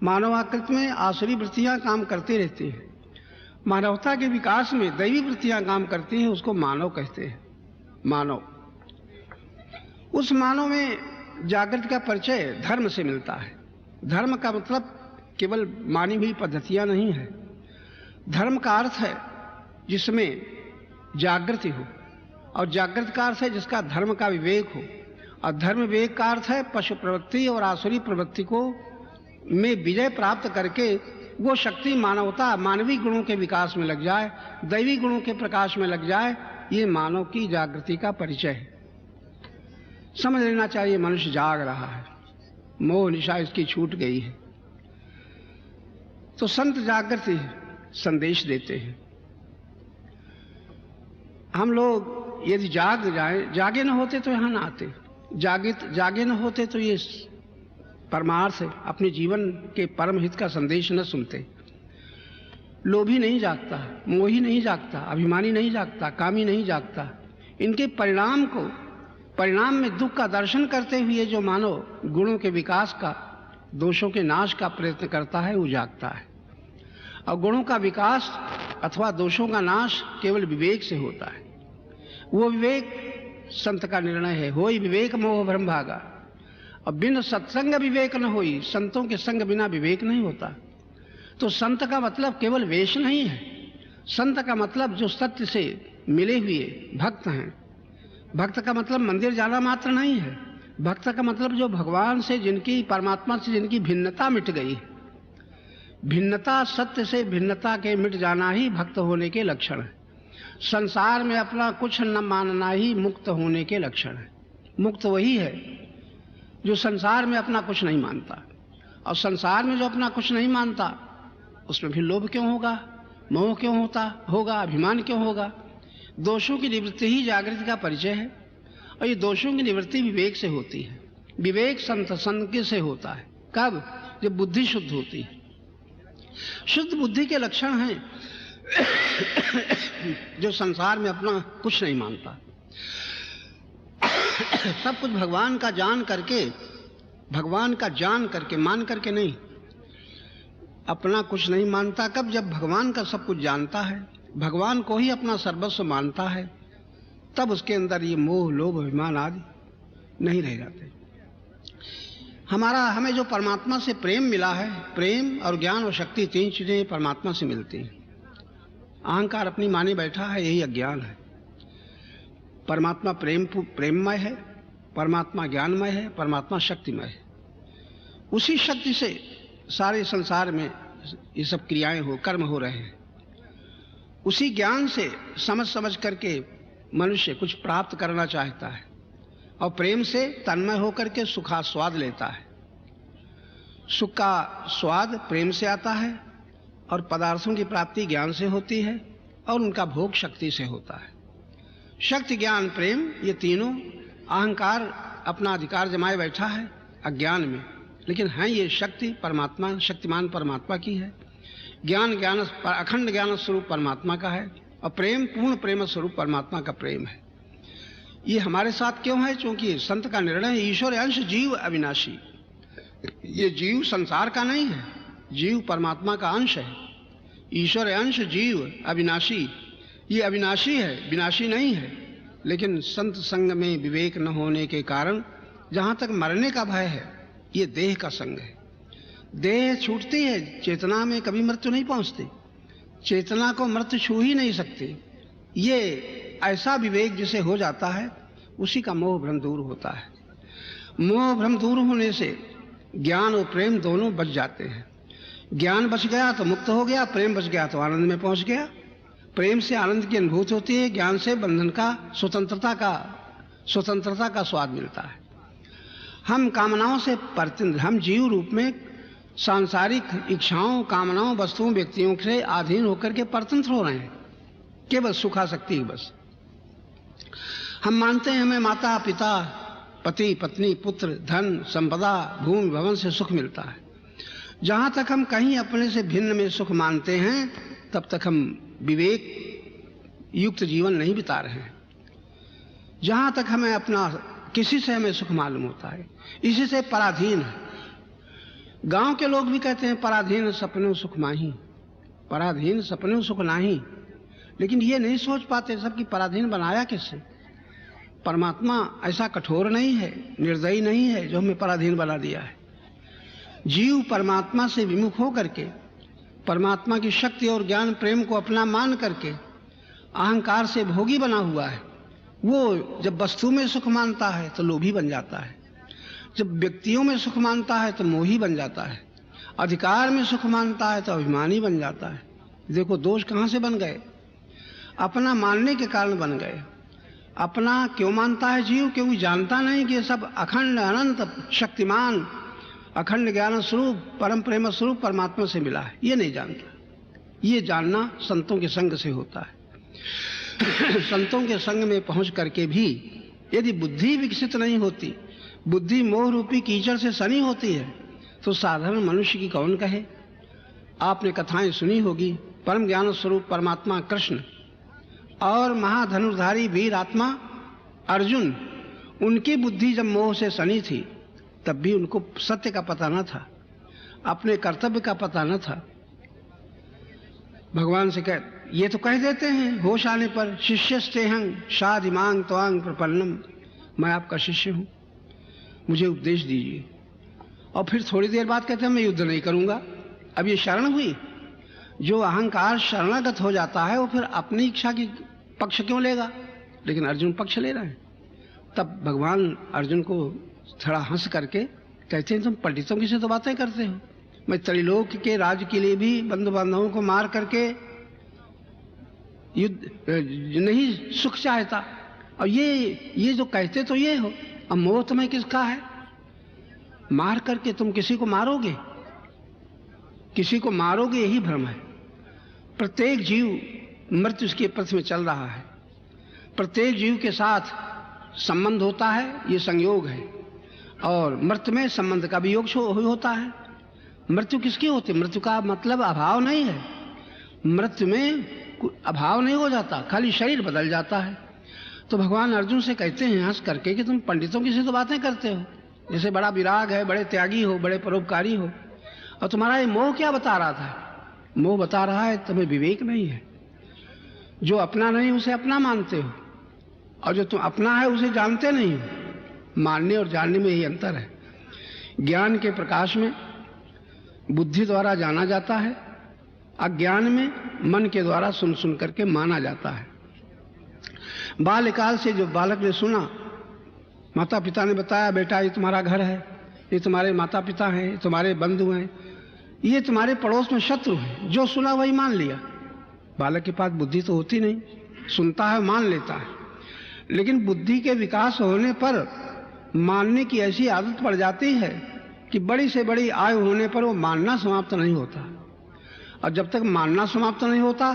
मानवाकृति में आसुरी वृत्तियां काम करती रहती हैं। मानवता के विकास में दैवी वृत्तियां काम करती हैं, उसको मानव कहते हैं। मानव, उस मानव में जागृति का परिचय धर्म से मिलता है। धर्म का मतलब केवल मानी हुई पद्धतियां नहीं है। धर्म का अर्थ है जिसमें जागृति हो, और जागृति का अर्थ है जिसका धर्म का विवेक हो, और धर्म विवेक का अर्थ है पशु प्रवृत्ति और आसुरी प्रवृत्ति को में विजय प्राप्त करके वो शक्ति मानवता मानवीय गुणों के विकास में लग जाए, दैवी गुणों के प्रकाश में लग जाए। ये मानव की जागृति का परिचय है। समझ लेना चाहिए मनुष्य जाग रहा है, मोह निशा इसकी छूट गई है। तो संत जागृति संदेश देते हैं। हम लोग यदि जाग जाए, जागे न होते तो यहां ना आते, जागे न होते तो ये परमार्थ अपने जीवन के परम हित का संदेश न सुनते। लोभी नहीं जागता, मोही नहीं जागता, अभिमानी नहीं जागता, कामी नहीं जागता। इनके परिणाम में दुख का दर्शन करते हुए जो मानव गुणों के विकास का, दोषों के नाश का प्रयत्न करता है, वो जागता है। और गुणों का विकास अथवा दोषों का नाश केवल विवेक से होता है। वो विवेक संत का निर्णय है। होई विवेक मोह भ्रम भागा। और बिन सत्संग विवेक न होई, संतों के संग बिना विवेक नहीं होता। तो संत का मतलब केवल वेश नहीं है। संत का मतलब जो सत्य से मिले हुए भक्त हैं। भक्त का मतलब मंदिर जाना मात्र नहीं है। भक्त का मतलब जो भगवान से जिनकी, परमात्मा से जिनकी भिन्नता मिट गई है। भिन्नता, सत्य से भिन्नता के मिट जाना ही भक्त होने के लक्षण है। संसार में अपना कुछ न मानना ही मुक्त होने के लक्षण है। मुक्त वही है जो संसार में अपना कुछ नहीं मानता। और संसार में जो अपना कुछ नहीं मानता, उसमें भी लोभ क्यों होगा, मोह क्यों होगा, अभिमान क्यों होगा। दोषों की निवृत्ति ही जागृति का परिचय है। और ये दोषों की निवृत्ति विवेक से होती है। विवेक संत से होता है। कब? जब बुद्धि शुद्ध होती है। शुद्ध बुद्धि के लक्षण हैं जो संसार में अपना कुछ नहीं मानता, सब कुछ भगवान का जान करके, मान करके नहीं, अपना कुछ नहीं मानता। कब? जब भगवान का सब कुछ जानता है, भगवान को ही अपना सर्वस्व मानता है, तब उसके अंदर ये मोह, लोभ, अभिमान आदि नहीं रह जाते। हमें जो परमात्मा से प्रेम मिला है, प्रेम और ज्ञान और शक्ति, तीन चीजें परमात्मा से मिलती हैं। अहंकार अपनी माने बैठा है, यही अज्ञान है। परमात्मा प्रेममय है, परमात्मा ज्ञानमय है, परमात्मा शक्तिमय है। उसी शक्ति से सारे संसार में ये सब क्रियाएं कर्म हो रहे हैं। उसी ज्ञान से समझ करके मनुष्य कुछ प्राप्त करना चाहता है, और प्रेम से तन्मय होकर के सुखास्वाद लेता है। सुख का स्वाद प्रेम से आता है, और पदार्थों की प्राप्ति ज्ञान से होती है, और उनका भोग शक्ति से होता है। शक्ति, ज्ञान, प्रेम, ये तीनों। अहंकार अपना अधिकार जमाए बैठा है अज्ञान में, लेकिन है ये शक्ति परमात्मा, शक्तिमान परमात्मा की है। ज्ञान अखंड ज्ञान स्वरूप परमात्मा का है, और प्रेम पूर्ण प्रेम स्वरूप परमात्मा का प्रेम है। ये हमारे साथ क्यों है? क्योंकि संत का निर्णय है, ईश्वर अंश जीव अविनाशी। ये जीव संसार का नहीं है, जीव परमात्मा का अंश है। ईश्वर अंश जीव अविनाशी, ये अविनाशी है, विनाशी नहीं है। लेकिन संत संग में विवेक न होने के कारण जहां तक मरने का भय है, ये देह का संग है। देह छूटती है, चेतना में कभी मृत्यु नहीं पहुंचती। चेतना को मृत्यु छू ही नहीं सकती। ये ऐसा विवेक जिसे हो जाता है, उसी का मोह भ्रम दूर होता है। मोह भ्रम दूर होने से ज्ञान और प्रेम दोनों बच जाते हैं। ज्ञान बच गया तो मुक्त हो गया, प्रेम बच गया तो आनंद में पहुंच गया। प्रेम से आनंद की अनुभूति होती है, ज्ञान से बंधन का, स्वतंत्रता का स्वाद मिलता है। हम कामनाओं से परतंत्र, हम जीव रूप में सांसारिक इच्छाओं, कामनाओं, वस्तुओं, व्यक्तियों से अधीन होकर के परतंत्र हो रहे हैं, केवल सुखासक्ति। बस हम मानते हैं हमें माता पिता, पति पत्नी, पुत्र, धन, संपदा, भूमि, भवन से सुख मिलता है। जहां तक हम कहीं अपने से भिन्न में सुख मानते हैं, तब तक हम विवेक युक्त जीवन नहीं बिता रहे हैं। जहां तक हमें किसी से हमें सुख मालूम होता है, इसी से पराधीन है। गांव के लोग भी कहते हैं पराधीन सपने सुख माही, पराधीन सपने सुख नाही, लेकिन ये नहीं सोच पाते सब कि पराधीन बनाया किससे। परमात्मा ऐसा कठोर नहीं है, निर्दयी नहीं है जो हमें पराधीन बना दिया है। जीव परमात्मा से विमुख हो करके, परमात्मा की शक्ति और ज्ञान प्रेम को अपना मान करके अहंकार से भोगी बना हुआ है। वो जब वस्तु में सुख मानता है तो लोभी बन जाता है, जब व्यक्तियों में सुख मानता है तो मोही बन जाता है, अधिकार में सुख मानता है तो अभिमानी बन जाता है। देखो दोष कहाँ से बन गए, अपना मानने के कारण बन गए। अपना क्यों मानता है जीव? क्योंकि जानता नहीं कि ये सब अखंड अनंत शक्तिमान अखंड ज्ञान स्वरूप परम प्रेम स्वरूप परमात्मा से मिला है, ये नहीं जानता। ये जानना संतों के संग से होता है। संतों के संग में पहुंच करके भी यदि बुद्धि विकसित नहीं होती, बुद्धि मोह रूपी कीचड़ से सनी होती है, तो साधारण मनुष्य की कौन कहे। आपने कथाएं सुनी होगी, परम ज्ञान स्वरूप परमात्मा कृष्ण और महाधनुर्धारी वीर आत्मा अर्जुन, उनकी बुद्धि जब मोह से सनी थी तब भी उनको सत्य का पता न था, अपने कर्तव्य का पता न था। भगवान से ये तो कह देते हैं होश आने पर, शिष्यस्तेहं शाधिमांग त्वांग प्रपन्नम, मैं आपका शिष्य हूं, मुझे उपदेश दीजिए। और फिर थोड़ी देर बाद कहते हैं मैं युद्ध नहीं करूंगा। अब ये शरण हुई। जो अहंकार शरणागत हो जाता है वो फिर अपनी इच्छा की पक्ष क्यों लेगा, लेकिन अर्जुन पक्ष ले रहे हैं। तब भगवान अर्जुन को थोड़ा हंस करके कहते हैं तुम पंडितों की से तो बातें करते हो, मैं त्रिलोक के राज्य के लिए भी बंधु बांधवों को मार करके युद्ध नहीं सुख चाहता, और ये जो कहते तो ये हो। अब मोह तुम्हें किसका है? मार करके तुम किसी को मारोगे, किसी को मारोगे, यही भ्रम है। प्रत्येक जीव मृत्यु के पथ में चल रहा है, प्रत्येक जीव के साथ संबंध होता है, ये संयोग है। और मृत्यु में संबंध का भी योग होता है। मृत्यु किसकी होती है? मृत्यु का मतलब अभाव नहीं है, मृत्यु में अभाव नहीं हो जाता, खाली शरीर बदल जाता है। तो भगवान अर्जुन से कहते हैं हंस करके कि तुम पंडितों की से तो बातें करते हो, जैसे बड़ा विराग है, बड़े त्यागी हो, बड़े परोपकारी हो, और तुम्हारा ये मोह क्या बता रहा था? मोह बता रहा है तुम्हें विवेक नहीं है। जो अपना नहीं उसे अपना मानते हो, और जो तुम अपना है उसे जानते नहीं हो। मानने और जानने में यही अंतर है। ज्ञान के प्रकाश में बुद्धि द्वारा जाना जाता है, अज्ञान में मन के द्वारा सुन सुन करके माना जाता है। बाल्यकाल से जो बालक ने सुना, माता पिता ने बताया बेटा ये तुम्हारा घर है, ये तुम्हारे माता पिता हैं, ये तुम्हारे बंधु हैं, ये तुम्हारे पड़ोस में शत्रु हैं, जो सुना वही मान लिया। बालक के पास बुद्धि तो होती नहीं, सुनता है मान लेता है, लेकिन बुद्धि के विकास होने पर मानने की ऐसी आदत पड़ जाती है कि बड़ी से बड़ी आयु होने पर वो मानना समाप्त नहीं होता। और जब तक मानना समाप्त नहीं होता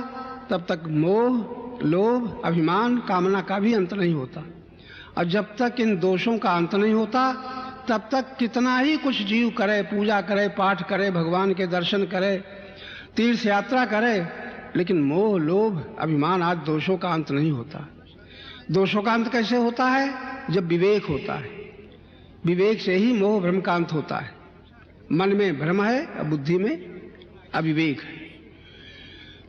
तब तक मोह, लोभ, अभिमान, कामना का भी अंत नहीं होता। और जब तक इन दोषों का अंत नहीं होता तब तक कितना ही कुछ जीव करे, पूजा करे, पाठ करे, भगवान के दर्शन करे, तीर्थ यात्रा करे, लेकिन मोह, लोभ, अभिमान आदि दोषों का अंत नहीं होता। दोषों का अंत कैसे होता है? जब विवेक होता है। विवेक से ही मोह भ्रम का अंत होता है। मन में भ्रम है और बुद्धि में अविवेक है।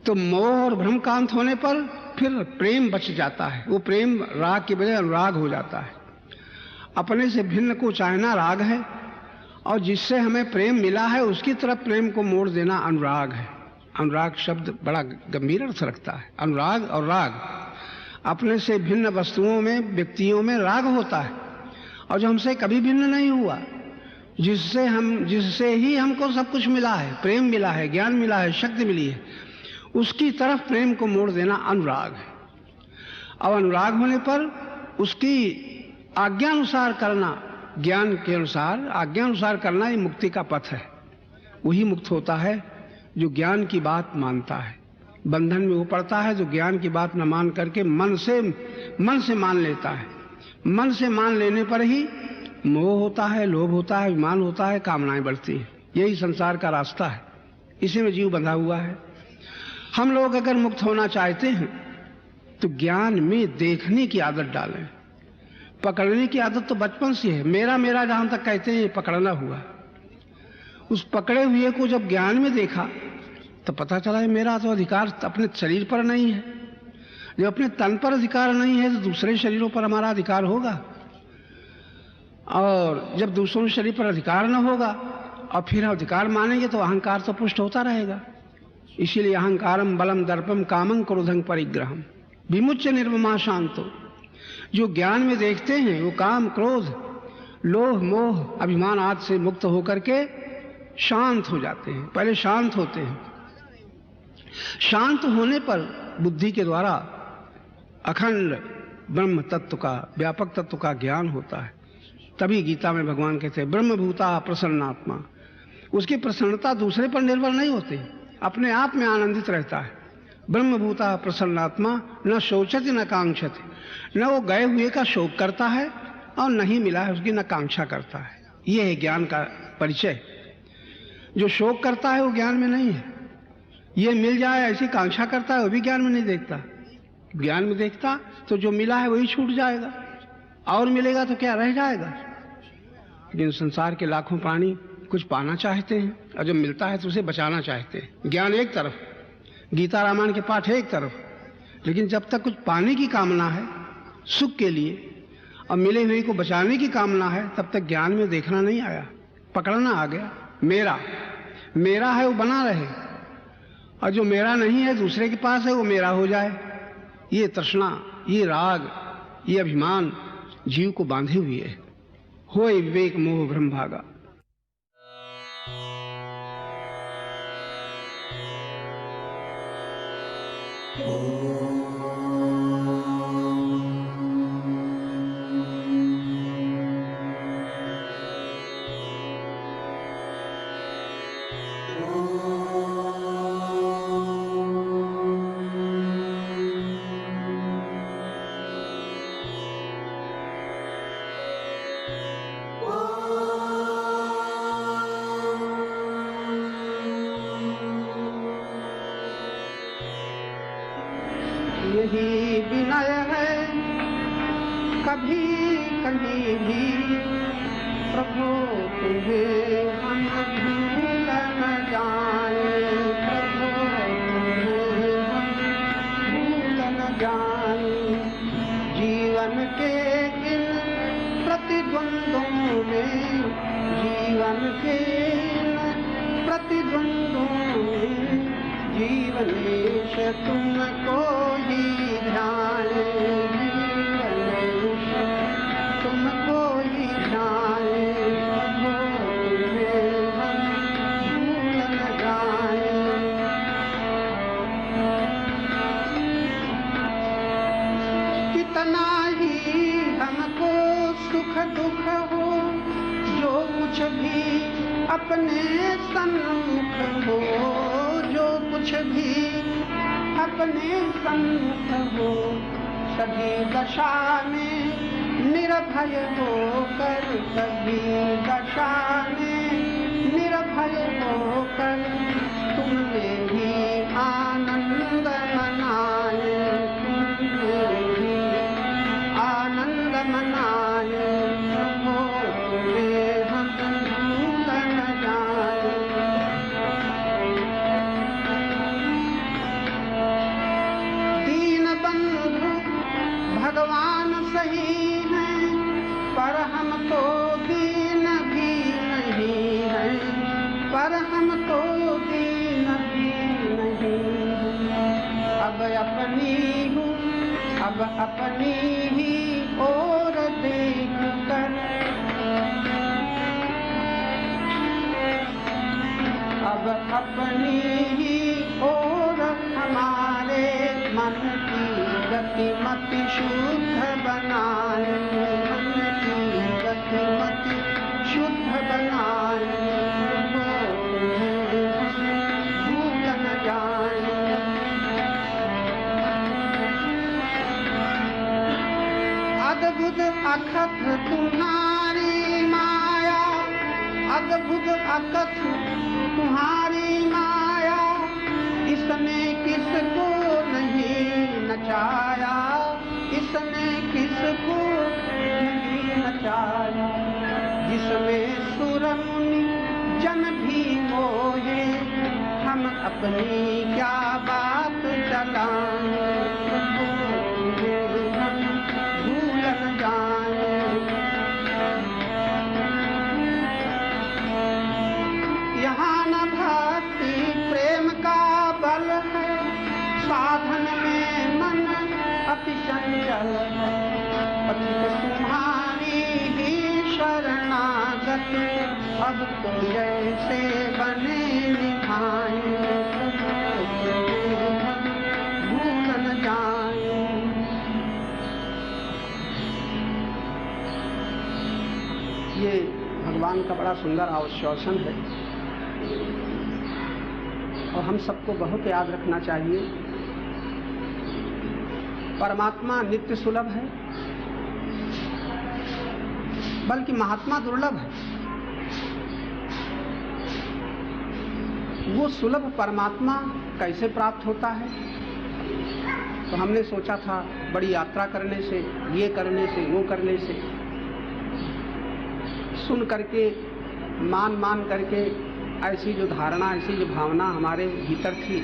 तो मोह और भ्रम का अंत होने पर फिर प्रेम बच जाता है। वो प्रेम राग के बजाय अनुराग हो जाता है। अपने से भिन्न को चाहना राग है, और जिससे हमें प्रेम मिला है उसकी तरफ प्रेम को मोड़ देना अनुराग है। अनुराग शब्द बड़ा गंभीर अर्थ रखता है। अनुराग और राग, अपने से भिन्न वस्तुओं में, व्यक्तियों में राग होता है, और जो हमसे कभी भिन्न नहीं हुआ, जिससे ही हमको सब कुछ मिला है, प्रेम मिला है, ज्ञान मिला है, शक्ति मिली है, उसकी तरफ प्रेम को मोड़ देना अनुराग है। और अनुराग होने पर उसकी आज्ञानुसार करना, ज्ञान के अनुसार आज्ञानुसार करना, ये मुक्ति का पथ है। वही मुक्त होता है जो ज्ञान की बात मानता है। बंधन में वो पड़ता है जो ज्ञान की बात न मान करके मन से मान लेता है। मन से मान लेने पर ही मोह होता है, लोभ होता है, अभिमान होता है, कामनाएं बढ़ती है। यही संसार का रास्ता है, इसी में जीव बंधा हुआ है। हम लोग अगर मुक्त होना चाहते हैं तो ज्ञान में देखने की आदत डालें। पकड़ने की आदत तो बचपन से है। मेरा जहां तक कहते हैं ये पकड़ना हुआ, उस पकड़े हुए को जब ज्ञान में देखा तो पता चला है मेरा तो अधिकार अपने शरीर पर नहीं है। जब अपने तन पर अधिकार नहीं है तो दूसरे शरीरों पर हमारा अधिकार होगा, और जब दूसरों शरीर पर अधिकार न होगा और फिर अधिकार मानेंगे तो अहंकार तो पुष्ट होता रहेगा। इसीलिए अहंकारम बलम दर्पम कामं क्रोधं परिग्रहम विमुच्य निर्ममा शांतो। जो ज्ञान में देखते हैं वो काम, क्रोध, लोभ, मोह, अभिमान आदि से मुक्त होकर के शांत हो जाते हैं। पहले शांत होते हैं। शांत होने पर बुद्धि के द्वारा अखंड ब्रह्म तत्व का, व्यापक तत्व का ज्ञान होता है। तभी गीता में भगवान कहते हैं ब्रह्मभूता प्रसन्नात्मा। उसकी प्रसन्नता दूसरे पर निर्भर नहीं होती, अपने आप में आनंदित रहता है। ब्रह्मभूता प्रसन्नात्मा न शोचति न कांक्षति। न वो गए हुए का शोक करता है और नहीं मिला है उसकी न कांक्षा करता है। ये है ज्ञान का परिचय। जो शोक करता है वो ज्ञान में नहीं है। ये मिल जाए ऐसी कांक्षा करता है वो भी ज्ञान में नहीं देखता। ज्ञान में देखता तो जो मिला है वही छूट जाएगा, और मिलेगा तो क्या रह जाएगा। लेकिन संसार के लाखों प्राणी कुछ पाना चाहते हैं और जब मिलता है तो उसे बचाना चाहते हैं। ज्ञान एक तरफ, गीता रामायण के पाठ एक तरफ, लेकिन जब तक कुछ पाने की कामना है सुख के लिए और मिले हुए को बचाने की कामना है तब तक ज्ञान में देखना नहीं आया, पकड़ना आ गया। मेरा मेरा है वो बना रहे, और जो मेरा नहीं है दूसरे के पास है वो मेरा हो जाए। ये तृष्णा, ये राग, ये अभिमान जीव को बांधे हुए है। होय विवेक मोह भ्रम भागा। यही विनय है कभी कहीं भी प्रभु तुम्हें हम भूल न जाए, प्रभु तुम्हें हम भूल न जाए। जीवन के इन प्रतिद्वंदों में, जीवन के इन प्रतिद्वंदों में जीवनेश तुमको ही ध्यान, जीवनेश तुमको ही ध्यान। तुम्हें हम भूल न जाए। कितना ही हमको सुख दुख हो, जो कुछ भी अपने सन्मुख हो, जो कुछ भी अपने सन्मुख हो, सभी दशा में निर्भय होकर, सभी दशा में निर्भय होकर तुमने भी आनंद मनाए, तुमने भी आनंद मनाए। प्रभु तुम्हें हम भूल न जाए। भगवान सही हैं पर हम तो दीन भी नहीं हैं, पर हम तो दीन भी नहीं। अब अपनी हूँ, अब अपनी ही ओर देख कर, अब अपनी ही ओर हमारे मन की गति मति शुद्ध बनाए, मन की गति मति शुद्ध बनाए। भूल न जाए। अद्भुत अकथ तुम्हारी माया, अद्भुत अकथ तुम्हारी माया, इसने किसको नहीं नचाया, इसने किसको नहीं नचाया। जिसमें सुर मुनि जन भी अपनी क्या बात चलाएं, भूल न जाएं। यहाँ न भक्ति प्रेम का बल है, साधन में मन अति चंचल है। पथिक तुम्हारी ही शरणागत, अब तो जैसे बने निभाएं, भूल न जाएं। ये भगवान का बड़ा सुंदर आश्वासन है और हम सबको बहुत याद रखना चाहिए। परमात्मा नित्य सुलभ है, बल्कि महात्मा दुर्लभ है। वो सुलभ परमात्मा कैसे प्राप्त होता है? तो हमने सोचा था बड़ी यात्रा करने से, ये करने से, वो करने से, सुन करके, मान करके, ऐसी जो धारणा, ऐसी जो भावना हमारे भीतर थी,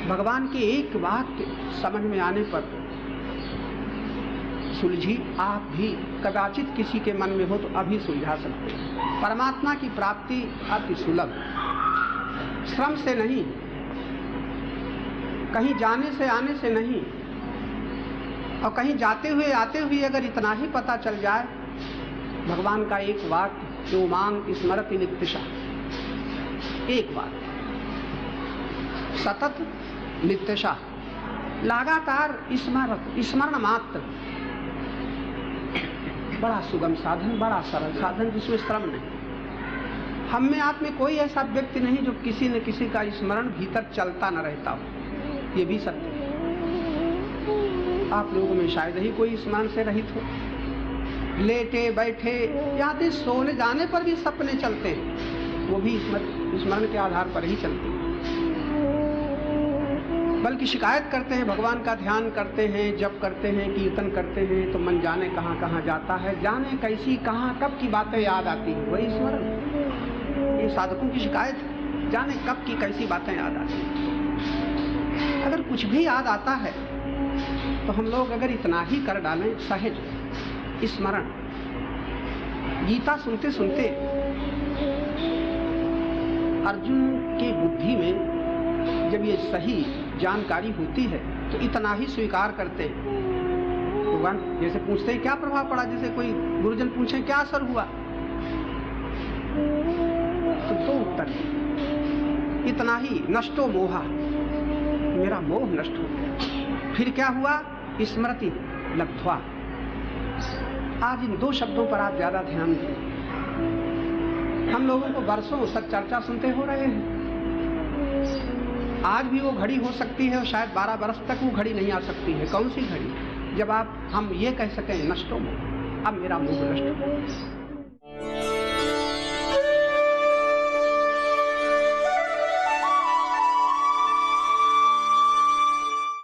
भगवान के एक वाक्य समझ में आने पर सुलझी। आप भी कदाचित किसी के मन में हो तो अभी सुलझा सकते हैं। परमात्मा की प्राप्ति अति सुलभ, श्रम से नहीं, कहीं जाने से आने से नहीं, और कहीं जाते हुए आते हुए अगर इतना ही पता चल जाए, भगवान का एक वाक्य, जो मांग स्मरति नित्यशा, एक वाक्य, सतत नित्यशा, लगातार स्मरण मात्र, बड़ा सुगम साधन, बड़ा सरल साधन जिसमें श्रम नहीं। हम में आप में कोई ऐसा व्यक्ति नहीं जो किसी न किसी का स्मरण भीतर चलता न रहता हो, ये भी सत्य है। आप लोगों में शायद ही कोई स्मरण से रहित हो। लेटे बैठे या तो सोने जाने पर भी सपने चलते हैं, वो भी स्मरण के आधार पर ही चलते हैं। बल्कि शिकायत करते हैं, भगवान का ध्यान करते हैं, जप करते हैं, कीर्तन करते हैं, तो मन जाने कहाँ कहाँ जाता है, जाने कैसी कहाँ कब की बातें याद आती हैं, वही स्मरण। ये साधकों की शिकायत है, जाने कब की कैसी बातें याद आती हैं। अगर कुछ भी याद आता है तो हम लोग अगर इतना ही कर डालें, सहज स्मरण। गीता सुनते सुनते अर्जुन की बुद्धि में जब ये सही जानकारी होती है तो इतना ही स्वीकार करते हैं। भगवान जैसे पूछते हैं क्या प्रभाव पड़ा, जैसे कोई गुरुजन पूछे क्या असर हुआ, तो दो उत्तर, इतना ही, नष्टो मोहा, मेरा मोह नष्ट हो गया। फिर क्या हुआ, स्मृति लब्ध्वा। आज इन दो शब्दों पर आप ज्यादा ध्यान दें। हम लोगों को वर्षों तक चर्चा सुनते हो रहे हैं, आज भी वो घड़ी हो सकती है और शायद 12 वर्ष तक वो घड़ी नहीं आ सकती है। कौन सी घड़ी? जब हम ये कह सकें नष्टो मोह, अब मेरा मोह नष्ट हो।